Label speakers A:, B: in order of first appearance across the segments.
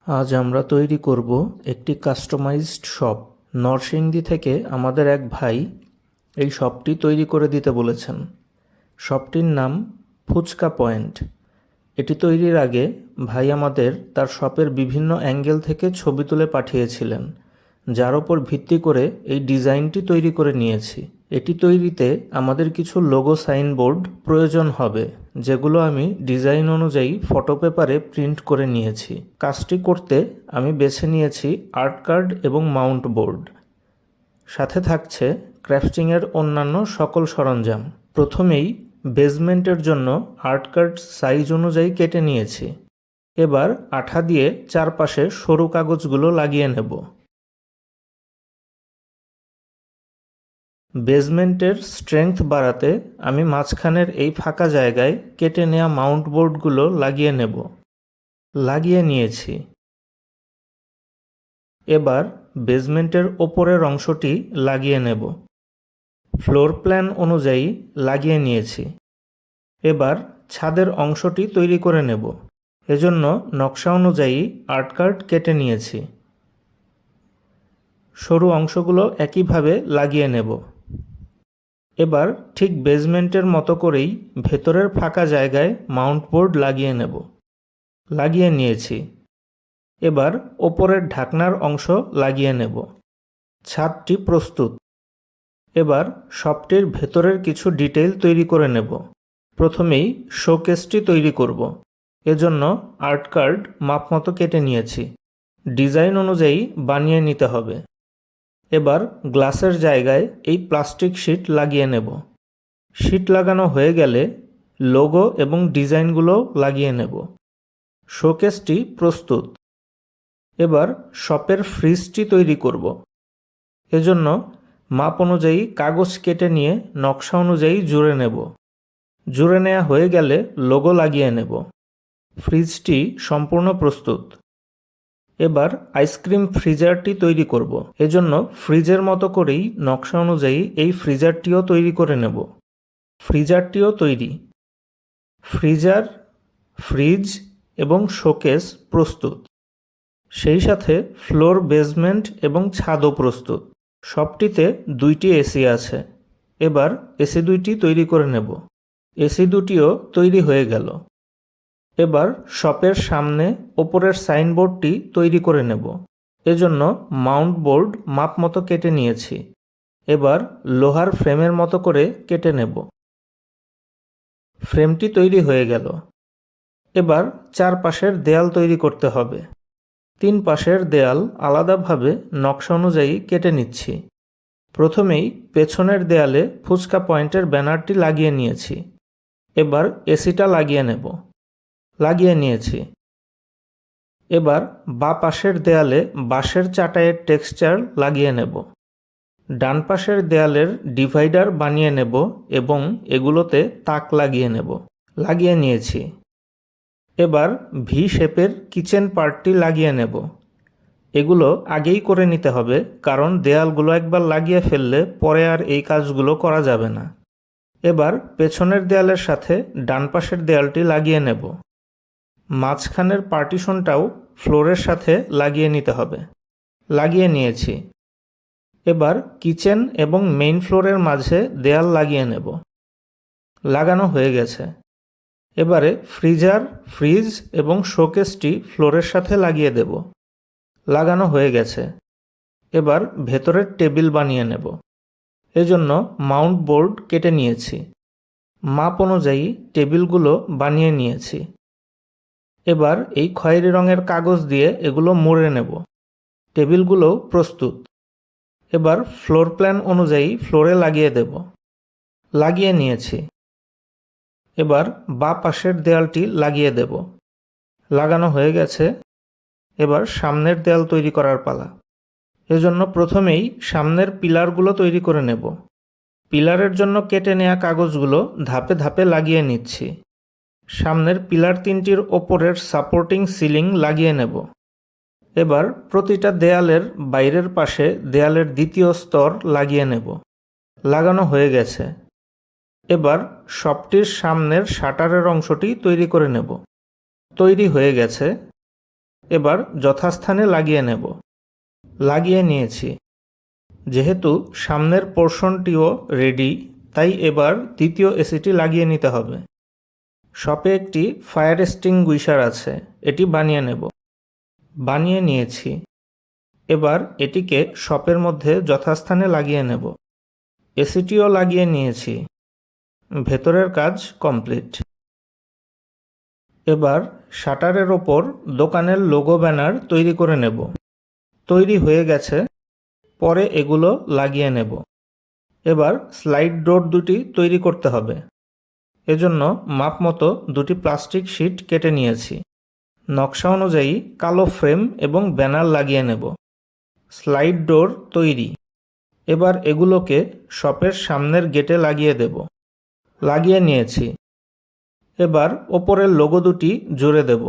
A: আজ আমরা তৈরি করব একটি কাস্টমাইজড শপ। নরসিংদী থেকে আমাদের এক ভাই এই শপটি তৈরি করে দিতে বলেছেন। শপটির নাম ফুচকা পয়েন্ট। এটি তৈরির আগে ভাই আমাদের তার শপের বিভিন্ন অ্যাঙ্গেল থেকে ছবি তুলে পাঠিয়েছিলেন, যার ওপর ভিত্তি করে এই ডিজাইনটি তৈরি করে নিয়েছি। এটি তৈরিতে আমাদের কিছু লোগো সাইনবোর্ড প্রয়োজন হবে, যেগুলো আমি ডিজাইন অনুযায়ী ফটো পেপারে প্রিন্ট করে নিয়েছি। কাজটি করতে আমি বেছে নিয়েছি আর্ট কার্ড এবং মাউন্ট বোর্ড। সাথে থাকছে ক্রাফটিংয়ের অন্যান্য সকল সরঞ্জাম। প্রথমেই বেজমেন্টের জন্য আর্ট কার্ড সাইজ অনুযায়ী কেটে নিয়েছি। এবার আঠা দিয়ে চারপাশে সরু কাগজগুলো লাগিয়ে নেব। বেজমেন্টের স্ট্রেংথ বাড়াতে আমি মাঝখানের এই ফাঁকা জায়গায় কেটে নেওয়া মাউন্ট বোর্ডগুলো লাগিয়ে নেব। লাগিয়ে নিয়েছি। এবার বেজমেন্টের ওপরের অংশটি লাগিয়ে নেব। ফ্লোর প্ল্যান অনুযায়ী লাগিয়ে নিয়েছি। এবার ছাদের অংশটি তৈরি করে নেব। এজন্য নকশা অনুযায়ী আর্ট কার্ড কেটে নিয়েছি। সরু অংশগুলো একইভাবে লাগিয়ে নেব। এবার ঠিক বেজমেন্টের মতো করেই ভেতরের ফাঁকা জায়গায় মাউন্ট বোর্ড লাগিয়ে নেব। লাগিয়ে নিয়েছি। এবার ওপরের ঢাকনার অংশ লাগিয়ে নেব। ছাদটি প্রস্তুত। এবার শপটির ভেতরের কিছু ডিটেইল তৈরি করে নেব। প্রথমেই শোকেসটি তৈরি করব। এজন্য আর্ট কার্ড মাপমতো কেটে নিয়েছি। ডিজাইন অনুযায়ী বানিয়ে নিতে হবে। এবার গ্লাসের জায়গায় এই প্লাস্টিক শিট লাগিয়ে নেব। শিট লাগানো হয়ে গেলে লোগো এবং ডিজাইনগুলো লাগিয়ে নেব। শোকেসটি প্রস্তুত। এবার শপের ফ্রিজটি তৈরি করব। এজন্য মাপ অনুযায়ী কাগজ কেটে নিয়ে নকশা অনুযায়ী জুড়ে নেব। জুড়ে নেওয়া হয়ে গেলে লোগো লাগিয়ে নেব। ফ্রিজটি সম্পূর্ণ প্রস্তুত। এবার আইসক্রিম ফ্রিজারটি তৈরি করব। এজন্য ফ্রিজের মতো করেই নকশা অনুযায়ী এই ফ্রিজারটিও তৈরি করে নেব। ফ্রিজারটিও তৈরি। ফ্রিজার, ফ্রিজ এবং শোকেস প্রস্তুত। সেই সাথে ফ্লোর, বেসমেন্ট এবং ছাদও প্রস্তুত। শপটিতে 2টি এসি আছে। এবার এসি 2টি তৈরি করে নেব। এসি 2টিও তৈরি হয়ে গেল। এবার শপের সামনে ওপরের সাইনবোর্ডটি তৈরি করে নেব। এজন্য মাউন্ট বোর্ড মাপ মতো কেটে নিয়েছি। এবার লোহার ফ্রেমের মতো করে কেটে নেব। ফ্রেমটি তৈরি হয়ে গেল। এবার চারপাশের দেয়াল তৈরি করতে হবে। 3 পাশের দেয়াল আলাদাভাবে নকশা অনুযায়ী কেটে নিচ্ছি। প্রথমেই পেছনের দেয়ালে ফুচকা পয়েন্টের ব্যানারটি লাগিয়ে নিয়েছি। এবার এসিটা লাগিয়ে নেব। লাগিয়ে নিয়েছি। এবার বাঁ পাশের দেয়ালে বাঁশের চাটাইয়ের টেক্সচার লাগিয়ে নেব। ডান পাশের দেয়ালের ডিভাইডার বানিয়ে নেব এবং এগুলোতে তাক লাগিয়ে নেব। লাগিয়ে নিয়েছি। এবার ভি শেপের কিচেন পার্টটি লাগিয়ে নেব। এগুলো আগেই করে নিতে হবে, কারণ দেয়ালগুলো একবার লাগিয়ে ফেললে পরে আর এই কাজগুলো করা যাবে না। এবার পেছনের দেয়ালের সাথে ডান পাশের দেয়ালটি লাগিয়ে নেব। মাঝখানের পার্টিশনটাও ফ্লোরের সাথে লাগিয়ে নিতে হবে। লাগিয়ে নিয়েছি। এবার কিচেন এবং মেইন ফ্লোরের মাঝে দেয়াল লাগিয়ে নেব। লাগানো হয়ে গেছে। এবারে ফ্রিজার, ফ্রিজ এবং শোকেসটি ফ্লোরের সাথে লাগিয়ে দেব। লাগানো হয়ে গেছে। এবার ভেতরের টেবিল বানিয়ে নেব। এজন্য মাউন্ট বোর্ড কেটে নিয়েছি। মাপ অনুযায়ী টেবিলগুলো বানিয়ে নিয়েছি। এবার এই খয়েরি রঙের কাগজ দিয়ে এগুলো মুড়ে নেব। টেবিলগুলো প্রস্তুত। এবার ফ্লোর প্ল্যান অনুযায়ী ফ্লোরে লাগিয়ে দেব। লাগিয়ে নিয়েছি। এবার বাঁ পাশের দেয়ালটি লাগিয়ে দেব। লাগানো হয়ে গেছে। এবার সামনের দেয়াল তৈরি করার পালা। এজন্য প্রথমেই সামনের পিলারগুলো তৈরি করে নেব। পিলারের জন্য কেটে নেওয়া কাগজগুলো ধাপে ধাপে লাগিয়ে নিচ্ছি। সামনের পিলার 3টির ওপরের সাপোর্টিং সিলিং লাগিয়ে নেব। এবার প্রতিটা দেয়ালের বাইরের পাশে দেয়ালের দ্বিতীয় স্তর লাগিয়ে নেব। লাগানো হয়ে গেছে। এবার শপটির সামনের শাটারের অংশটি তৈরি করে নেব। তৈরি হয়ে গেছে। এবার যথাস্থানে লাগিয়ে নেব। লাগিয়ে নিয়েছি। যেহেতু সামনের পোর্শনটিও রেডি, তাই এবার দ্বিতীয় এসিটি লাগিয়ে নিতে হবে। শপে একটি ফায়ার এক্সটিংগুইশার আছে, এটি বানিয়ে নেব। বানিয়ে নিয়েছি। এবার এটিকে শপের মধ্যে যথাস্থানে লাগিয়ে নেব। এসিটিও লাগিয়ে নিয়েছি। ভেতরের কাজ কমপ্লিট। এবার শাটারের ওপর দোকানের লোগো ব্যানার তৈরি করে নেব। তৈরি হয়ে গেছে, পরে এগুলো লাগিয়ে নেব। এবার স্লাইড ডোর দুটি তৈরি করতে হবে। এজন্য মাপ মতো দুটি প্লাস্টিক শিট কেটে নিয়েছি। নকশা অনুযায়ী কালো ফ্রেম এবং ব্যানার লাগিয়ে নেব। স্লাইড ডোর তৈরি। এবার এগুলোকে শপের সামনের গেটে লাগিয়ে দেব। লাগিয়ে নিয়েছি। এবার ওপরের লোগো দুটি জুড়ে দেব।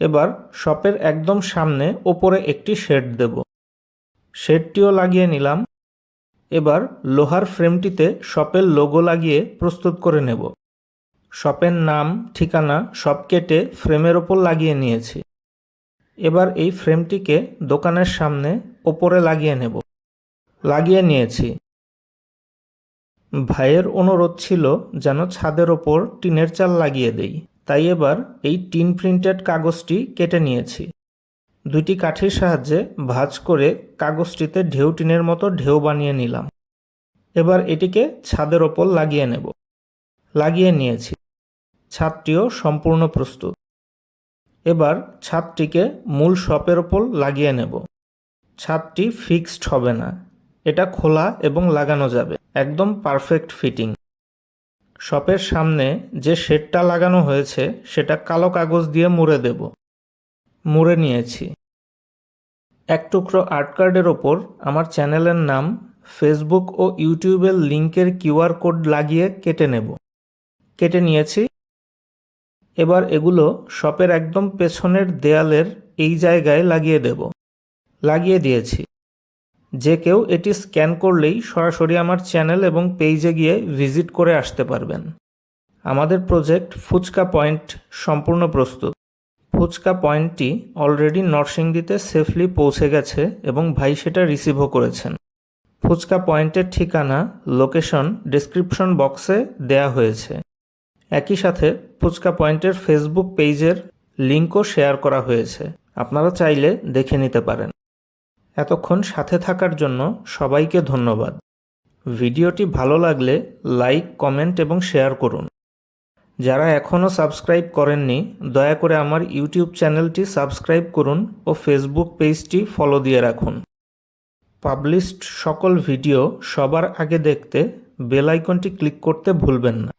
A: এবার শপের একদম সামনে ওপরে একটি শেড দেব। শেডটিও লাগিয়ে নিলাম। এবার লোহার ফ্রেমটিতে শপের লোগো লাগিয়ে প্রস্তুত করে নেব। শপের নাম, ঠিকানা সব কেটে ফ্রেমের ওপর লাগিয়ে নিয়েছি। এবার এই ফ্রেমটিকে দোকানের সামনে ওপরে লাগিয়ে নেব। লাগিয়ে নিয়েছি। ভাইয়ের অনুরোধ ছিল যেন ছাদের ওপর টিনের চাল লাগিয়ে দেই, তাই এবার এই টিন প্রিন্টেড কাগজটি কেটে নিয়েছি। দুইটি কাঠির সাহায্যে ভাঁজ করে কাগজটিতে ঢেউ টিনের মতো ঢেউ বানিয়ে নিলাম। এবার এটিকে ছাদের ওপর লাগিয়ে নেব। লাগিয়ে নিয়েছি। ছাদটিও সম্পূর্ণ প্রস্তুত। এবার ছাদটিকে মূল শপের ওপর লাগিয়ে নেব। ছাদটি ফিক্সড হবে না, এটা খোলা এবং লাগানো যাবে, একদম পারফেক্ট ফিটিং। শপের সামনে যে শেডটা লাগানো হয়েছে সেটা কালো কাগজ দিয়ে মুড়ে দেব। মুড়ে নিয়েছি। এক টুকরো আর্ট কার্ডের ওপর আমার চ্যানেলের নাম, ফেসবুক ও ইউটিউবের লিংকের কিউআর কোড লাগিয়ে কেটে নেব। কেটে নিয়েছি। এবার এগুলো শপের একদম পেছনের দেয়ালের এই জায়গায় লাগিয়ে দেব। লাগিয়ে দিয়েছি। যে কেউ এটি স্ক্যান করলেই সরাসরি আমার চ্যানেল এবং পেজে গিয়ে ভিজিট করে আসতে পারবেন। আমাদের প্রজেক্ট ফুচকা পয়েন্ট সম্পূর্ণ প্রস্তুত। ফুচকা পয়েন্টটি অলরেডি নরসিংদীতে সেফলি পৌঁছে গেছে এবং ভাই সেটা রিসিভও করেছেন। ফুচকা পয়েন্টের ঠিকানা, লোকেশন ডেসক্রিপশন বক্সে দেয়া হয়েছে। একই সাথে ফুচকা পয়েন্টের ফেসবুক পেজের লিঙ্কও শেয়ার করা হয়েছে, আপনারা চাইলে দেখে নিতে পারেন। এতক্ষণ সাথে থাকার জন্য সবাইকে ধন্যবাদ। ভিডিওটি ভালো লাগলে লাইক, কমেন্ট এবং শেয়ার করুন। যারা এখনও সাবস্ক্রাইব করেননি দয়া করে আমার ইউটিউব চ্যানেলটি সাবস্ক্রাইব করুন ও ফেসবুক পেজটি ফলো দিয়ে রাখুন। পাবলিশড সকল ভিডিও সবার আগে দেখতে বেল আইকনটি ক্লিক করতে ভুলবেন না।